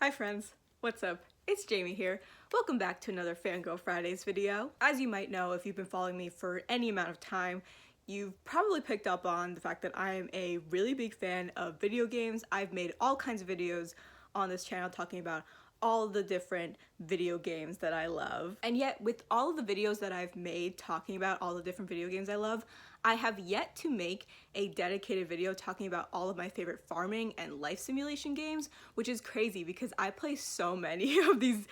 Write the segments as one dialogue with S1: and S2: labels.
S1: Hi friends, what's up? It's Jaime here. Welcome back to another Fangirl Fridays video. As you might know, if you've been following me for any amount of time, you've probably picked up on the fact that I am a really big fan of video games. I've made all kinds of videos on this channel talking about all the different video games that I love. And yet, with all of the videos that I've made talking about all the different video games I love, I have yet to make a dedicated video talking about all of my favorite farming and life simulation games, which is crazy because I play so many of these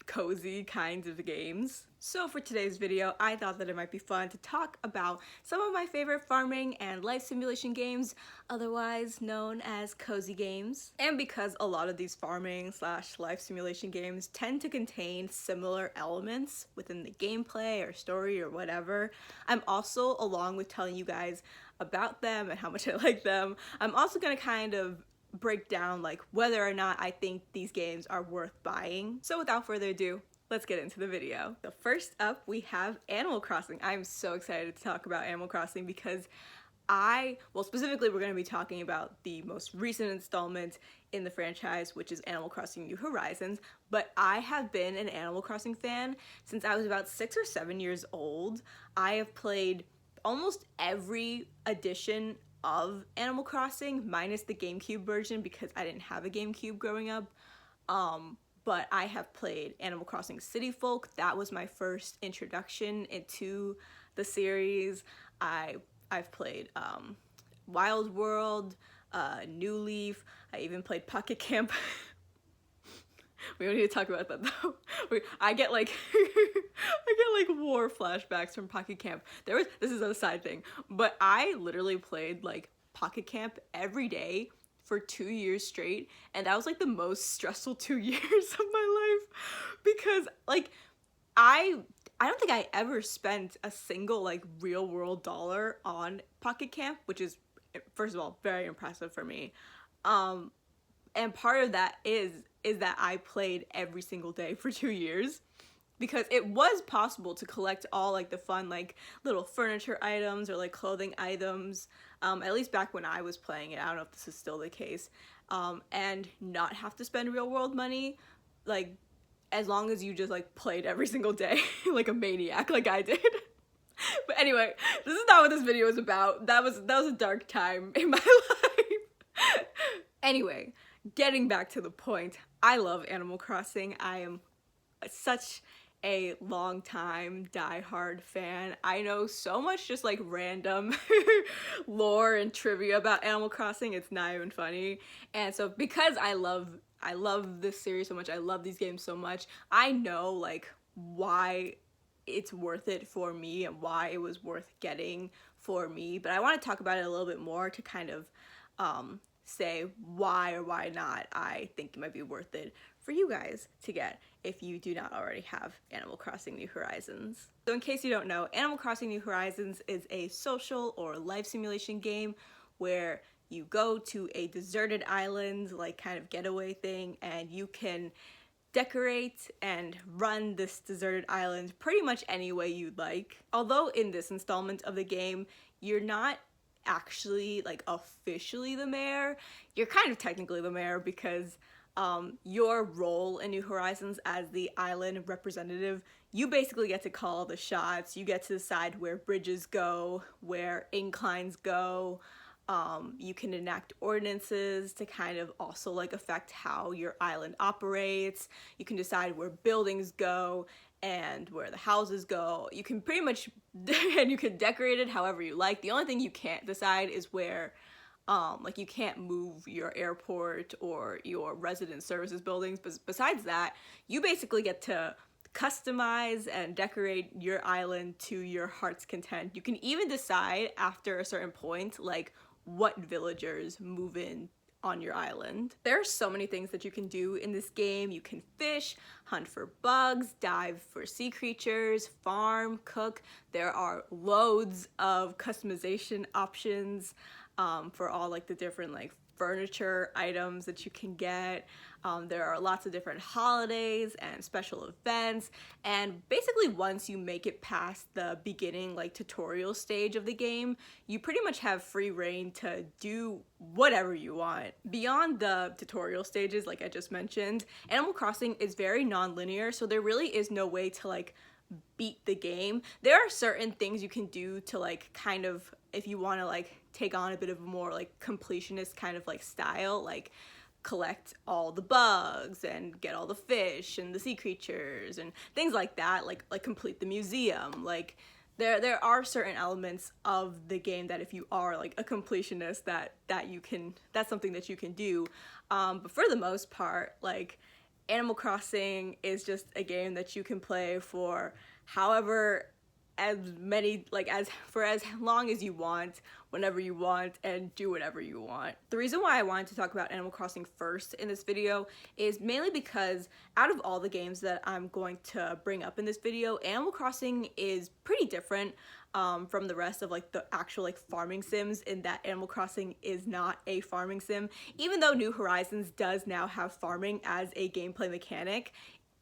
S1: cozy kinds of games. So for today's video, I thought that it might be fun to talk about some of my favorite farming and life simulation games, otherwise known as cozy games. And because a lot of these farming / life simulation games tend to contain similar elements within the gameplay or story or whatever, I'm also, along with telling you guys about them and how much I like them, I'm also gonna kind of break down like whether or not I think these games are worth buying. So without further ado, let's get into the video. So first up, we have Animal Crossing. I'm so excited to talk about Animal Crossing because specifically we're going to be talking about the most recent installment in the franchise, which is Animal Crossing New Horizons, but I have been an Animal Crossing fan since I was about 6 or 7 years old. I have played almost every edition of Animal Crossing, minus the GameCube version because I didn't have a GameCube growing up. But I have played Animal Crossing City Folk. That was my first introduction into the series. I've played Wild World, New Leaf. I even played Pocket Camp. We don't need to talk about that though. I get like war flashbacks from Pocket Camp. This is a side thing, but I literally played like Pocket Camp every day for 2 years straight, and that was like the most stressful 2 years of my life because like I don't think I ever spent a single like real world dollar on Pocket Camp, which is first of all very impressive for me. And part of that is that I played every single day for 2 years because it was possible to collect all like the fun like little furniture items or like clothing items, at least back when I was playing it. I don't know if this is still the case, and not have to spend real world money, like as long as you just like played every single day like a maniac like I did. But anyway, this is not what this video is about. That was a dark time in my life. Anyway, getting back to the point, I love Animal Crossing. I am such a long time die-hard fan. I know so much just like random lore and trivia about Animal Crossing, it's not even funny. And so because I love this series so much, I love these games so much, I know like why it's worth it for me and why it was worth getting for me. But I want to talk about it a little bit more to kind of say why or why not I think it might be worth it for you guys to get if you do not already have Animal Crossing New Horizons. So in case you don't know, Animal Crossing New Horizons is a social or life simulation game where you go to a deserted island, like kind of getaway thing, and you can decorate and run this deserted island pretty much any way you'd like. Although in this installment of the game, you're not actually like officially the mayor, you're kind of technically the mayor because your role in New Horizons as the island representative, you basically get to call the shots. You get to decide where bridges go, where inclines go. You can enact ordinances to kind of also like affect how your island operates. You can decide where buildings go and where the houses go. You can pretty much, and you can decorate it however you like. The only thing you can't decide is where, like you can't move your airport or your resident services buildings. But besides that, you basically get to customize and decorate your island to your heart's content. You can even decide after a certain point, like what villagers move in on your island. There are so many things that you can do in this game. You can fish, hunt for bugs, dive for sea creatures, farm, cook. There are loads of customization options. for all like the different like furniture items that you can get. There are lots of different holidays and special events, and basically once you make it past the beginning like tutorial stage of the game, you pretty much have free reign to do whatever you want. Beyond the tutorial stages, like I just mentioned, Animal Crossing is very non-linear, so there really is no way to like beat the game. There are certain things you can do to like kind of, if you want to like take on a bit of a more like completionist kind of like style, like collect all the bugs and get all the fish and the sea creatures and things like that, like complete the museum. Like there are certain elements of the game that if you are like a completionist that you can, that's something that you can do. But for the most part, like Animal Crossing is just a game that you can play for however as many, like as long as you want, whenever you want, and do whatever you want. The reason why I wanted to talk about Animal Crossing first in this video is mainly because out of all the games that I'm going to bring up in this video, Animal Crossing is pretty different from the rest of like the actual like farming sims, in that Animal Crossing is not a farming sim. Even though New Horizons does now have farming as a gameplay mechanic,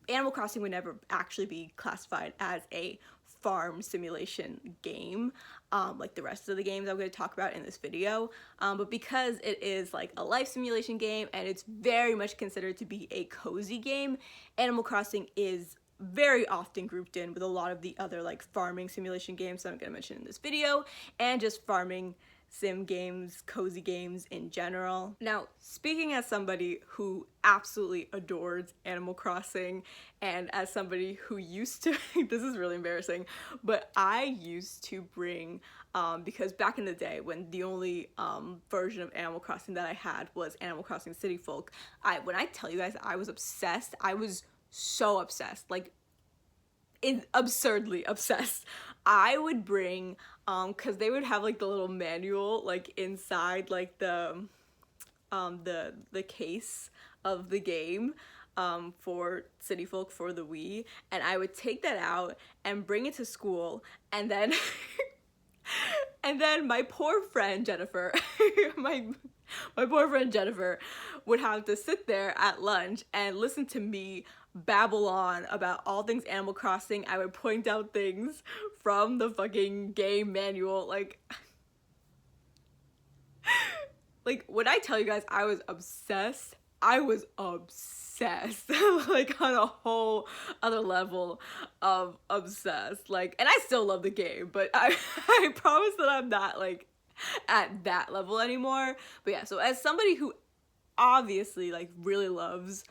S1: Animal Crossing would never actually be classified as a farm simulation game like the rest of the games I'm going to talk about in this video, but because it is like a life simulation game and it's very much considered to be a cozy game, Animal Crossing is very often grouped in with a lot of the other like farming simulation games that I'm going to mention in this video, and just farming sim games, cozy games in general. Now, speaking as somebody who absolutely adores Animal Crossing, and as somebody who used to, this is really embarrassing, but I used to bring, because back in the day when the only version of Animal Crossing that I had was Animal Crossing City Folk, when I tell you guys I was obsessed, I was so obsessed, like absurdly obsessed. I would bring, cause they would have like the little manual like inside like the case of the game for City Folk for the Wii, and I would take that out and bring it to school, and then and then my poor friend Jennifer my poor friend Jennifer would have to sit there at lunch and listen to me babble on about all things Animal Crossing. I would point out things from the fucking game manual, like when I tell you guys I was obsessed, I was obsessed like on a whole other level of obsessed, like, and I still love the game, but I promise that I'm not like at that level anymore. But yeah, so as somebody who obviously like really loves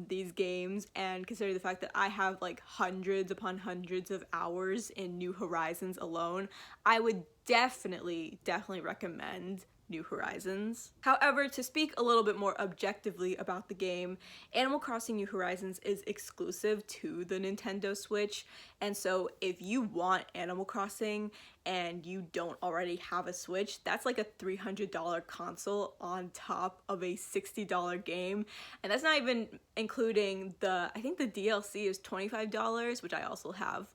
S1: these games, and considering the fact that I have like hundreds upon hundreds of hours in New Horizons alone, I would definitely recommend New Horizons. However, to speak a little bit more objectively about the game, Animal Crossing New Horizons is exclusive to the Nintendo Switch, and so if you want Animal Crossing and you don't already have a Switch, that's like a $300 console on top of a $60 game, and that's not even including I think the DLC is $25, which I also have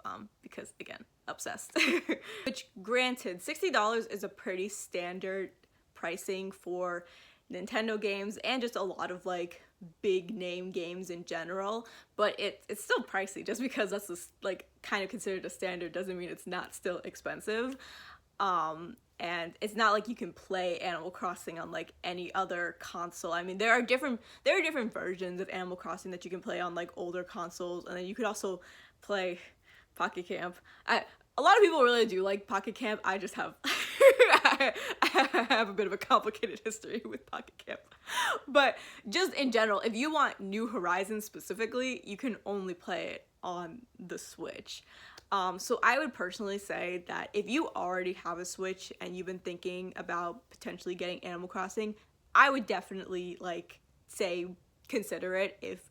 S1: because again, obsessed. Which granted, $60 is a pretty standard pricing for Nintendo games and just a lot of like big name games in general, but it's still pricey. Just because that's just like kind of considered a standard doesn't mean it's not still expensive. And it's not like you can play Animal Crossing on like any other console. I mean, there are different versions of Animal Crossing that you can play on like older consoles, and then you could also play Pocket Camp. A lot of people really do like Pocket Camp. I just have I have a bit of a complicated history with Pocket Camp. But just in general, if you want New Horizons specifically, you can only play it on the Switch. So I would personally say that if you already have a Switch and you've been thinking about potentially getting Animal Crossing, I would definitely like say consider it if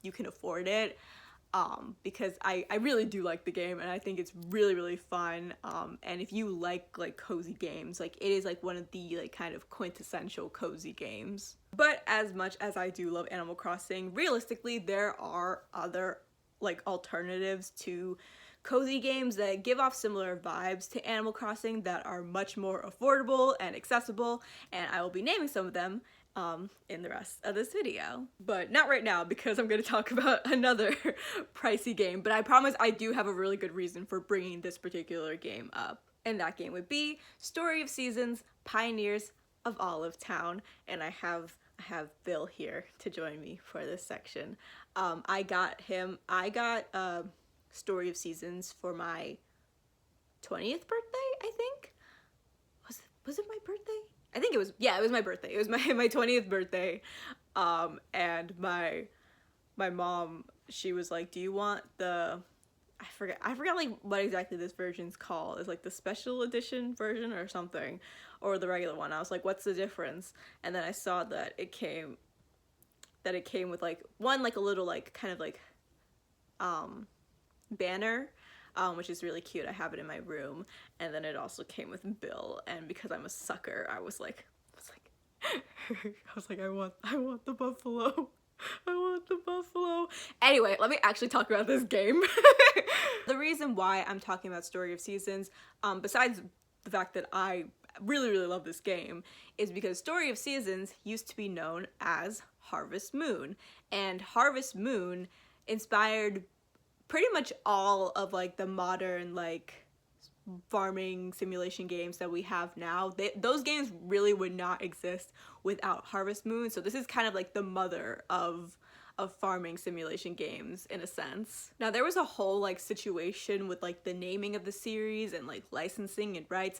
S1: you can afford it. Because I really do like the game, and I think it's really fun, and if you like cozy games, like it is like one of the like kind of quintessential cozy games. But as much as I do love Animal Crossing, realistically there are other like alternatives to cozy games that give off similar vibes to Animal Crossing that are much more affordable and accessible, and I will be naming some of them in the rest of this video. But not right now, because I'm going to talk about another pricey game, but I promise I do have a really good reason for bringing this particular game up. And that game would be Story of Seasons, Pioneers of Olive Town, and I have Bill here to join me for this section. I got Story of Seasons for my 20th birthday, I think. Was it my birthday? I think it was, yeah, it was my birthday. It was my 20th birthday. And my mom, she was like, do you want the, I forget like what exactly this version's called. It's like the special edition version or something, or the regular one. I was like, what's the difference? And then I saw that it came with like one, like a little like kind of like banner, which is really cute. I have it in my room. And then it also came with Bill, and because I'm a sucker, I was like I want the buffalo. I want the buffalo. Anyway, let me actually talk about this game. The reason why I'm talking about Story of Seasons, besides the fact that I really love this game, is because Story of Seasons used to be known as Harvest Moon, and Harvest Moon inspired pretty much all of like the modern like farming simulation games that we have now. Those games really would not exist without Harvest Moon, so this is kind of like the mother of farming simulation games in a sense. Now there was a whole like situation with like the naming of the series and like licensing and rights,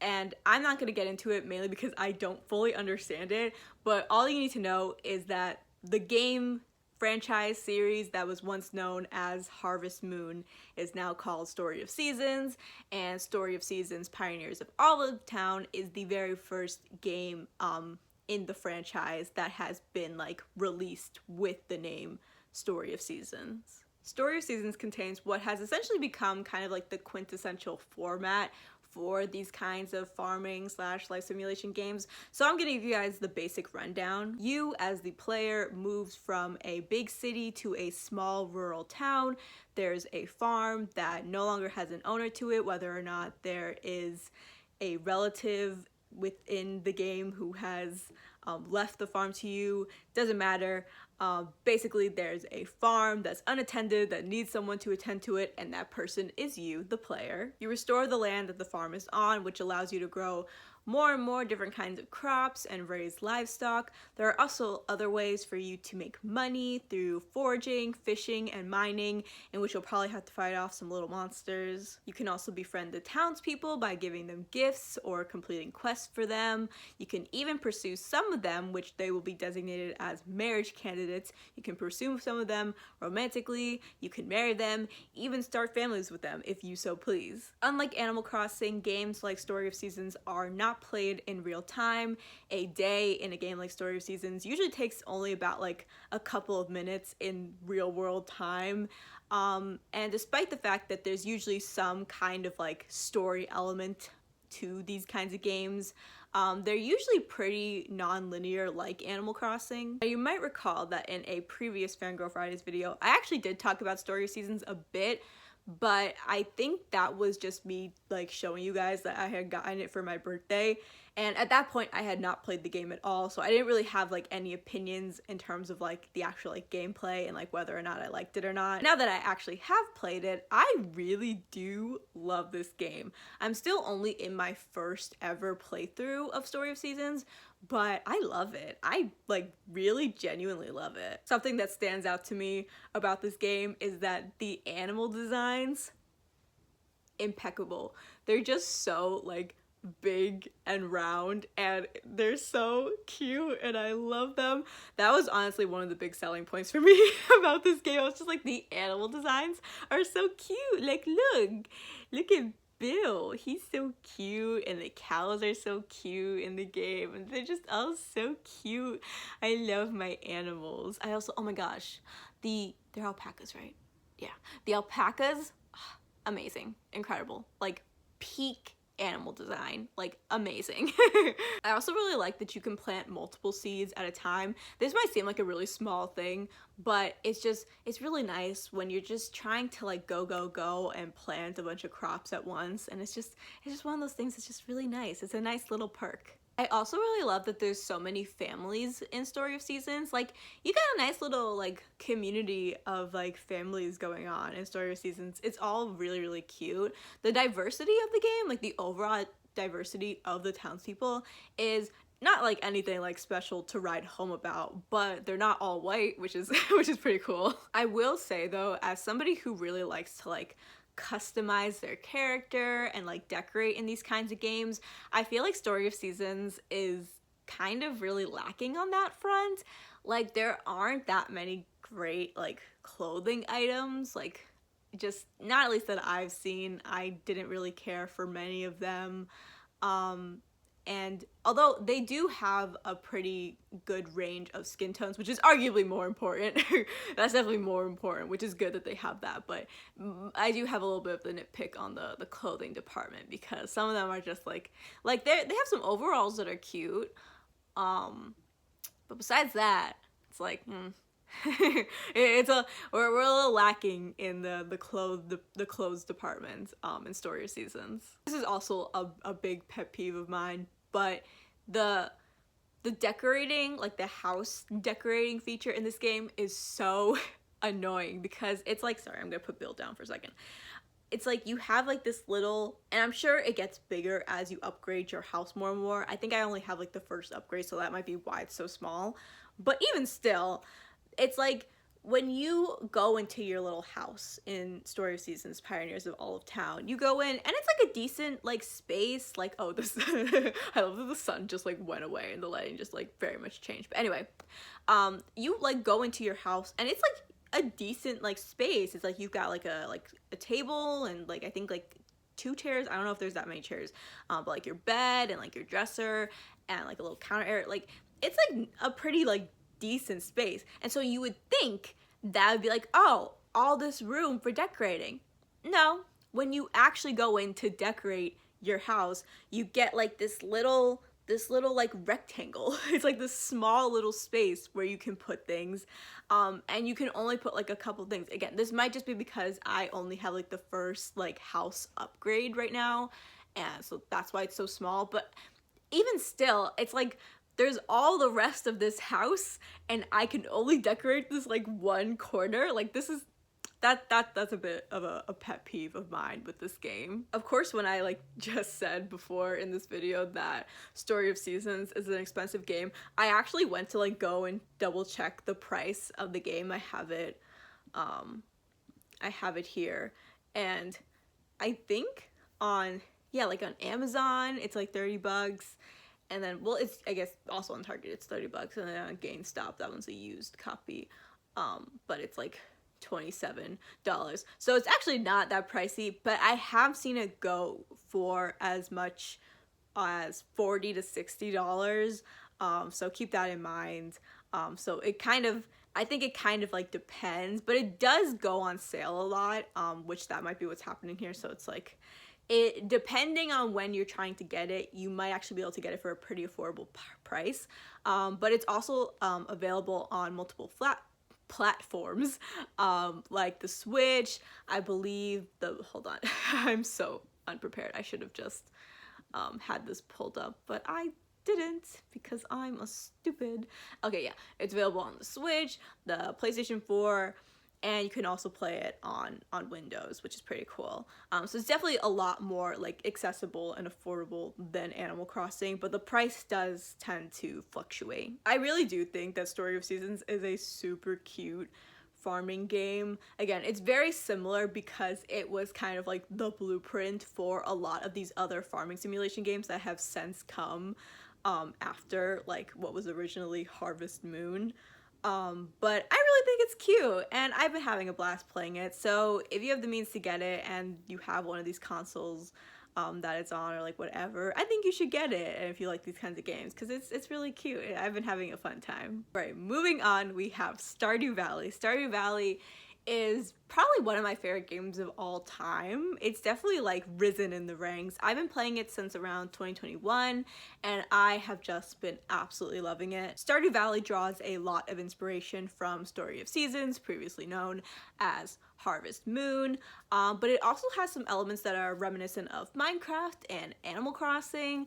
S1: and I'm not gonna get into it mainly because I don't fully understand it, but all you need to know is that the game franchise series that was once known as Harvest Moon is now called Story of Seasons, and Story of Seasons Pioneers of Olive Town is the very first game in the franchise that has been like released with the name Story of Seasons. Story of Seasons contains what has essentially become kind of like the quintessential format for these kinds of farming / life simulation games. So I'm gonna give you guys the basic rundown. You, as the player, moves from a big city to a small rural town. There's a farm that no longer has an owner to it, whether or not there is a relative within the game who has left the farm to you, doesn't matter. Basically, there's a farm that's unattended that needs someone to attend to it, and that person is you, the player. You restore the land that the farm is on, which allows you to grow more and more different kinds of crops and raise livestock. There are also other ways for you to make money through foraging, fishing, and mining, in which you'll probably have to fight off some little monsters. You can also befriend the townspeople by giving them gifts or completing quests for them. You can even pursue some of them, which they will be designated as marriage candidates. You can pursue some of them romantically, you can marry them, even start families with them if you so please. Unlike Animal Crossing, games like Story of Seasons are not played in real time. A day in a game like Story of Seasons usually takes only about like a couple of minutes in real world time. And despite the fact that there's usually some kind of like story element to these kinds of games, they're usually pretty non-linear like Animal Crossing. Now, you might recall that in a previous Fangirl Fridays video, I actually did talk about Story of Seasons a bit, but I think that was just me like showing you guys that I had gotten it for my birthday, and at that point I had not played the game at all, so I didn't really have like any opinions in terms of like the actual like gameplay and like whether or not I liked it or not. Now that I actually have played it, I really do love this game. I'm still only in my first ever playthrough of Story of Seasons, but I love it. I like really genuinely love it. Something that stands out to me about this game is that the animal designs, impeccable. They're just so like big and round, and they're so cute, and I love them. That was honestly one of the big selling points for me about this game. I was just like, the animal designs are so cute. Like, look at Bill, he's so cute, and the cows are so cute in the game, and they're just all so cute. I love my animals. I also, oh my gosh, they're alpacas, right? Yeah, the alpacas, amazing, incredible, like peak animal design, like amazing. I also really like that you can plant multiple seeds at a time. This might seem like a really small thing, but it's really nice when you're just trying to like go and plant a bunch of crops at once, and it's just one of those things that's just really nice. It's a nice little perk. I also really love that there's so many families in Story of Seasons. Like, you got a nice little like community of like families going on in Story of Seasons. It's all really, really cute. The diversity of the game, like the overall diversity of the townspeople, is not like anything like special to write home about, but they're not all white, which is which is pretty cool. I will say though, as somebody who really likes to like customize their character and like decorate in these kinds of games, I feel like Story of Seasons is kind of really lacking on that front. Like, there aren't that many great like clothing items, like just not at least that I've seen. I didn't really care for many of them. And although they do have a pretty good range of skin tones, which is arguably more important, that's definitely more important, which is good that they have that, but I do have a little bit of the nitpick on the clothing department, because some of them are just like they have some overalls that are cute, but besides that, it's like, we're a little lacking in the clothes department in Story of Seasons. This is also a big pet peeve of mine, but the decorating, like the house decorating feature in this game is so annoying, because it's like, sorry, I'm gonna put Bill down for a second. It's like you have like this little, and I'm sure it gets bigger as you upgrade your house more and more. I think I only have like the first upgrade, so that might be why it's so small. But even still, it's like when you go into your little house in Story of Seasons, Pioneers of All of Town, you go in and it's like a decent like space. Like, oh, this I love that the sun just like went away and the lighting just like very much changed. But anyway, you like go into your house and it's like a decent like space. It's like you've got like a table and like I think like 2 chairs. I don't know if there's that many chairs, but like your bed and like your dresser and like a little counter area. Like, it's like a pretty like decent space, and so you would think that would be like, oh, all this room for decorating. No, when you actually go in to decorate your house, you get like this little like rectangle. It's like this small little space where you can put things, and you can only put like a couple things. Again, this might just be because I only have like the first like house upgrade right now, and so that's why it's so small. But even still, it's like there's all the rest of this house and I can only decorate this like one corner. Like, this is that's a bit of a pet peeve of mine with this game. Of course, when I like just said before in this video that Story of Seasons is an expensive game, I actually went to like go and double check the price of the game. I have it here, and I think on Amazon it's like $30. And then, well, it's, I guess, also on Target, it's $30, and then on GameStop, that one's a used copy, but it's like $27. So it's actually not that pricey, but I have seen it go for as much as $40 to $60, so keep that in mind. So it kind of, I think it kind of like depends, but it does go on sale a lot, which that might be what's happening here. So it's like, depending on when you're trying to get it, you might actually be able to get it for a pretty affordable price, but it's also available on multiple platforms, like the Switch, I believe hold on, I'm so unprepared. I should have just had this pulled up, but I didn't because I'm a stupid. Okay, yeah, it's available on the Switch, the PlayStation 4, and you can also play it on Windows, which is pretty cool. So it's definitely a lot more like accessible and affordable than Animal Crossing, but the price does tend to fluctuate. I really do think that Story of Seasons is a super cute farming game. Again, it's very similar because it was kind of like the blueprint for a lot of these other farming simulation games that have since come after like what was originally Harvest Moon. But I really think it's cute, and I've been having a blast playing it. So if you have the means to get it and you have one of these consoles that it's on, or like whatever, I think you should get it if you like these kinds of games, because it's really cute. I've been having a fun time. Right, moving on, we have Stardew Valley. Stardew Valley is probably one of my favorite games of all time. It's definitely like risen in the ranks. I've been playing it since around 2021 and I have just been absolutely loving it. Stardew Valley draws a lot of inspiration from Story of Seasons, previously known as Harvest Moon, but it also has some elements that are reminiscent of Minecraft and Animal Crossing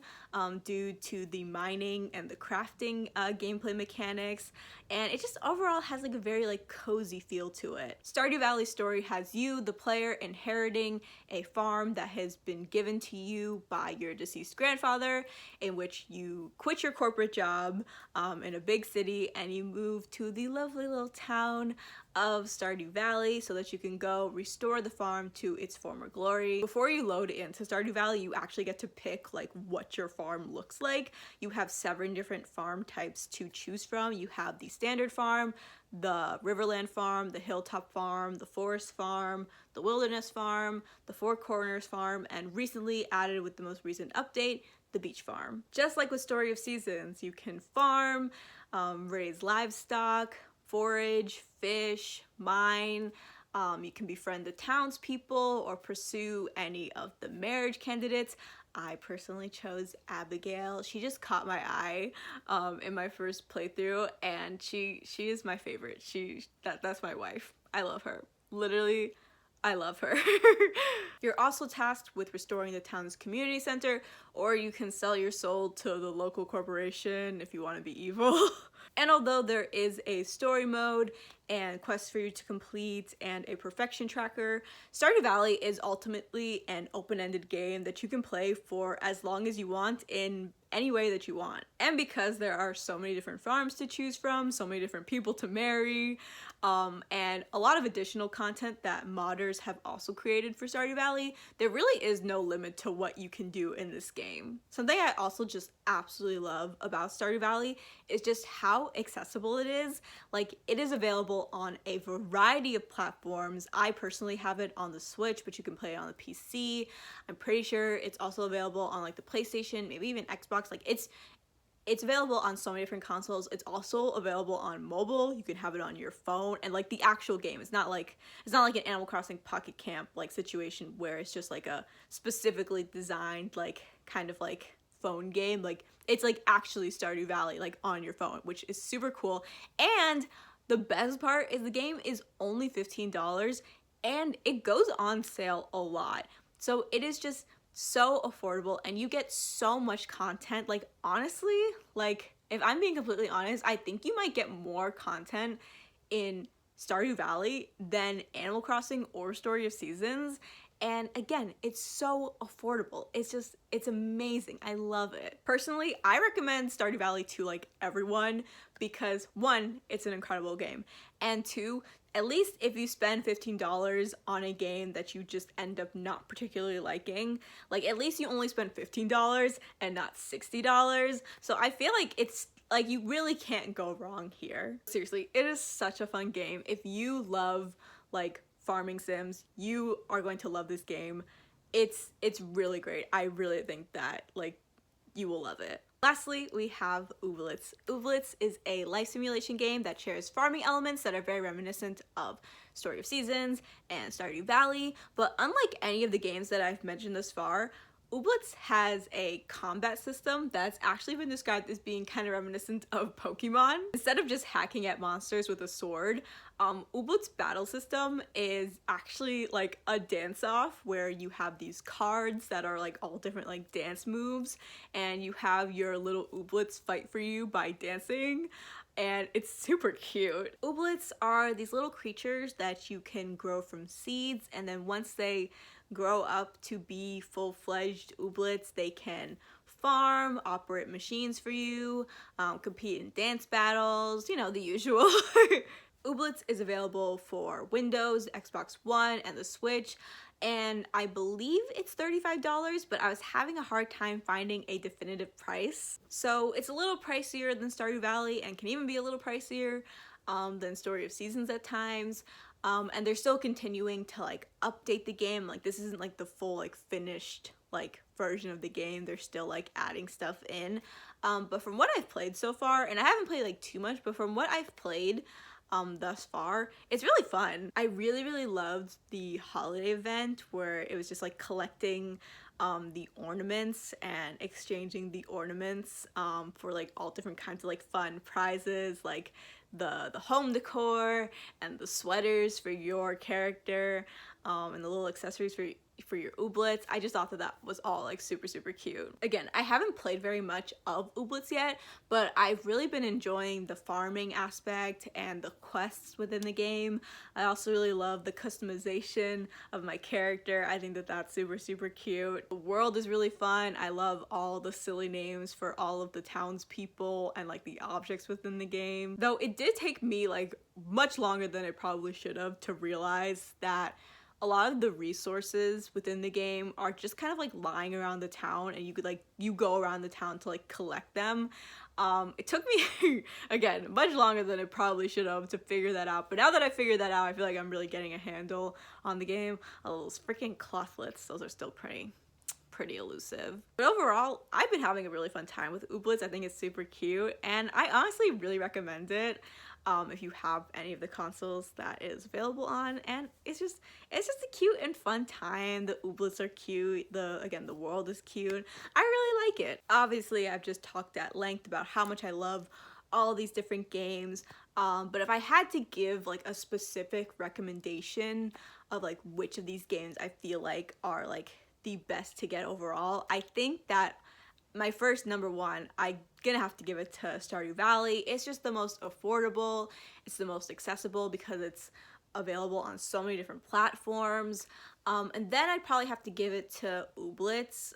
S1: due to the mining and the crafting gameplay mechanics, and it just overall has like a very like cozy feel to it. Stardew Valley's story has you, the player, inheriting a farm that has been given to you by your deceased grandfather, in which you quit your corporate job in a big city and you move to the lovely little town of Stardew Valley so that you can go restore the farm to its former glory. Before you load into Stardew Valley, you actually get to pick like what your farm looks like. You have 7 different farm types to choose from. You have the standard farm, the Riverland farm, the Hilltop farm, the Forest farm, the Wilderness farm, the Four Corners farm, and recently added with the most recent update, the Beach farm. Just like with Story of Seasons, you can farm, raise livestock, forage, fish, mine. You can befriend the townspeople or pursue any of the marriage candidates. I personally chose Abigail. She just caught my eye in my first playthrough, and she is my favorite. That's my wife. I love her. Literally, I love her. You're also tasked with restoring the town's community center, or you can sell your soul to the local corporation if you want to be evil. And although there is a story mode and quests for you to complete and a perfection tracker, Stardew Valley is ultimately an open-ended game that you can play for as long as you want in any way that you want. And because there are so many different farms to choose from, so many different people to marry, and a lot of additional content that modders have also created for Stardew Valley, there really is no limit to what you can do in this game. Something I also just absolutely love about Stardew Valley is just how accessible it is. Like, it is available on a variety of platforms. I personally have it on the Switch, but you can play it on the PC. I'm pretty sure it's also available on like the PlayStation, maybe even Xbox. Like, it's available on so many different consoles. It's also available on mobile. You can have it on your phone, and like the actual game, it's not like an Animal Crossing Pocket Camp like situation where it's just like a specifically designed like kind of like phone game. Like, it's like actually Stardew Valley like on your phone, which is super cool. And the best part is the game is only $15 and it goes on sale a lot. So it is just so affordable and you get so much content. Like, honestly, like if I'm being completely honest, I think you might get more content in Stardew Valley than Animal Crossing or Story of Seasons. And again, it's so affordable. It's amazing. I love it. Personally, I recommend Stardew Valley to like everyone because 1, it's an incredible game, and 2, at least if you spend $15 on a game that you just end up not particularly liking, like at least you only spent $15 and not $60. So I feel like it's like you really can't go wrong here. Seriously, it is such a fun game. If you love like farming sims, you are going to love this game. It's really great. I really think that like you will love it. Lastly, we have Ooblets. Ooblets is a life simulation game that shares farming elements that are very reminiscent of Story of Seasons and Stardew Valley, but unlike any of the games that I've mentioned thus far, Ooblets has a combat system that's actually been described as being kind of reminiscent of Pokemon. Instead of just hacking at monsters with a sword, Ooblets' battle system is actually like a dance-off where you have these cards that are like all different like dance moves, and you have your little Ooblets fight for you by dancing, and it's super cute. Ooblets are these little creatures that you can grow from seeds, and then once they grow up to be full-fledged Ooblets, they can farm, operate machines for you, compete in dance battles, you know, the usual. Ooblets is available for Windows, Xbox One, and the Switch, and I believe it's $35, but I was having a hard time finding a definitive price. So it's a little pricier than Stardew Valley and can even be a little pricier than Story of Seasons at times. And they're still continuing to like update the game. Like, this isn't like the full like finished like version of the game. They're still like adding stuff in. But from what I've played so far, and I haven't played like too much, but from what I've played, thus far. It's really fun. I really loved the holiday event where it was just like collecting the ornaments and exchanging the ornaments for like all different kinds of like fun prizes, like the home decor and the sweaters for your character, and the little accessories for your ooblets. I just thought that that was all like super cute. Again, I haven't played very much of ooblets yet, but I've really been enjoying the farming aspect and the quests within the game. I also really love the customization of my character. I think that that's super cute. The world is really fun. I love all the silly names for all of the townspeople and like the objects within the game. Though it did take me like much longer than it probably should have to realize that a lot of the resources within the game are just kind of like lying around the town, and you could like, you go around the town to like collect them. It took me, again, much longer than it probably should have to figure that out, but now that I figured that out, I feel like I'm really getting a handle on the game. Oh, those freaking clothlets, those are still pretty elusive. But overall, I've been having a really fun time with ooblets. I think it's super cute, and I honestly really recommend it if you have any of the consoles that it is available on. And it's just a cute and fun time. The ooblets are cute. Again, the world is cute. I really like it. Obviously, I've just talked at length about how much I love all these different games, but if I had to give like a specific recommendation of like which of these games I feel like are like the best to get overall, I think that my first number one, I'm gonna have to give it to Stardew Valley. It's just the most affordable, it's the most accessible because it's available on so many different platforms. And then I'd probably have to give it to Ooblets,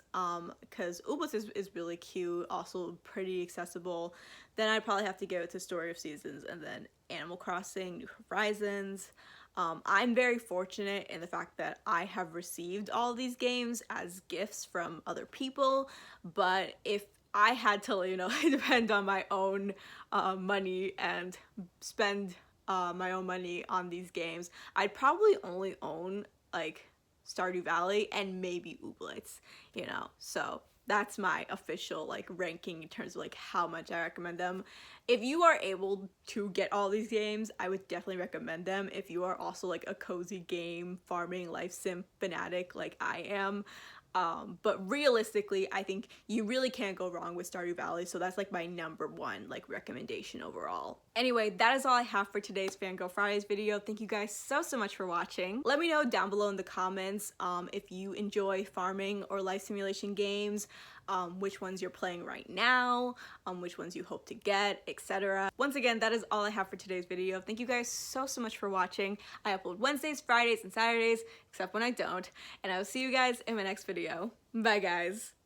S1: because Ooblets is really cute, also pretty accessible. Then I'd probably have to give it to Story of Seasons, and then Animal Crossing New Horizons. I'm very fortunate in the fact that I have received all these games as gifts from other people, but if I had to, you know, depend on my own money and spend my own money on these games, I'd probably only own like Stardew Valley and maybe Ooblets, you know, so that's my official like ranking in terms of like how much I recommend them. If you are able to get all these games, I would definitely recommend them if you are also like a cozy game farming life sim fanatic like I am. But realistically, I think you really can't go wrong with Stardew Valley, so that's like my number one like recommendation overall. Anyway, that is all I have for today's Fangirl Fridays video. Thank you guys so much for watching. Let me know down below in the comments if you enjoy farming or life simulation games, which ones you're playing right now, which ones you hope to get, etc. Once again, that is all I have for today's video. Thank you guys so much for watching. I upload Wednesdays, Fridays, and Saturdays, except when I don't, and I will see you guys in my next video. Bye guys!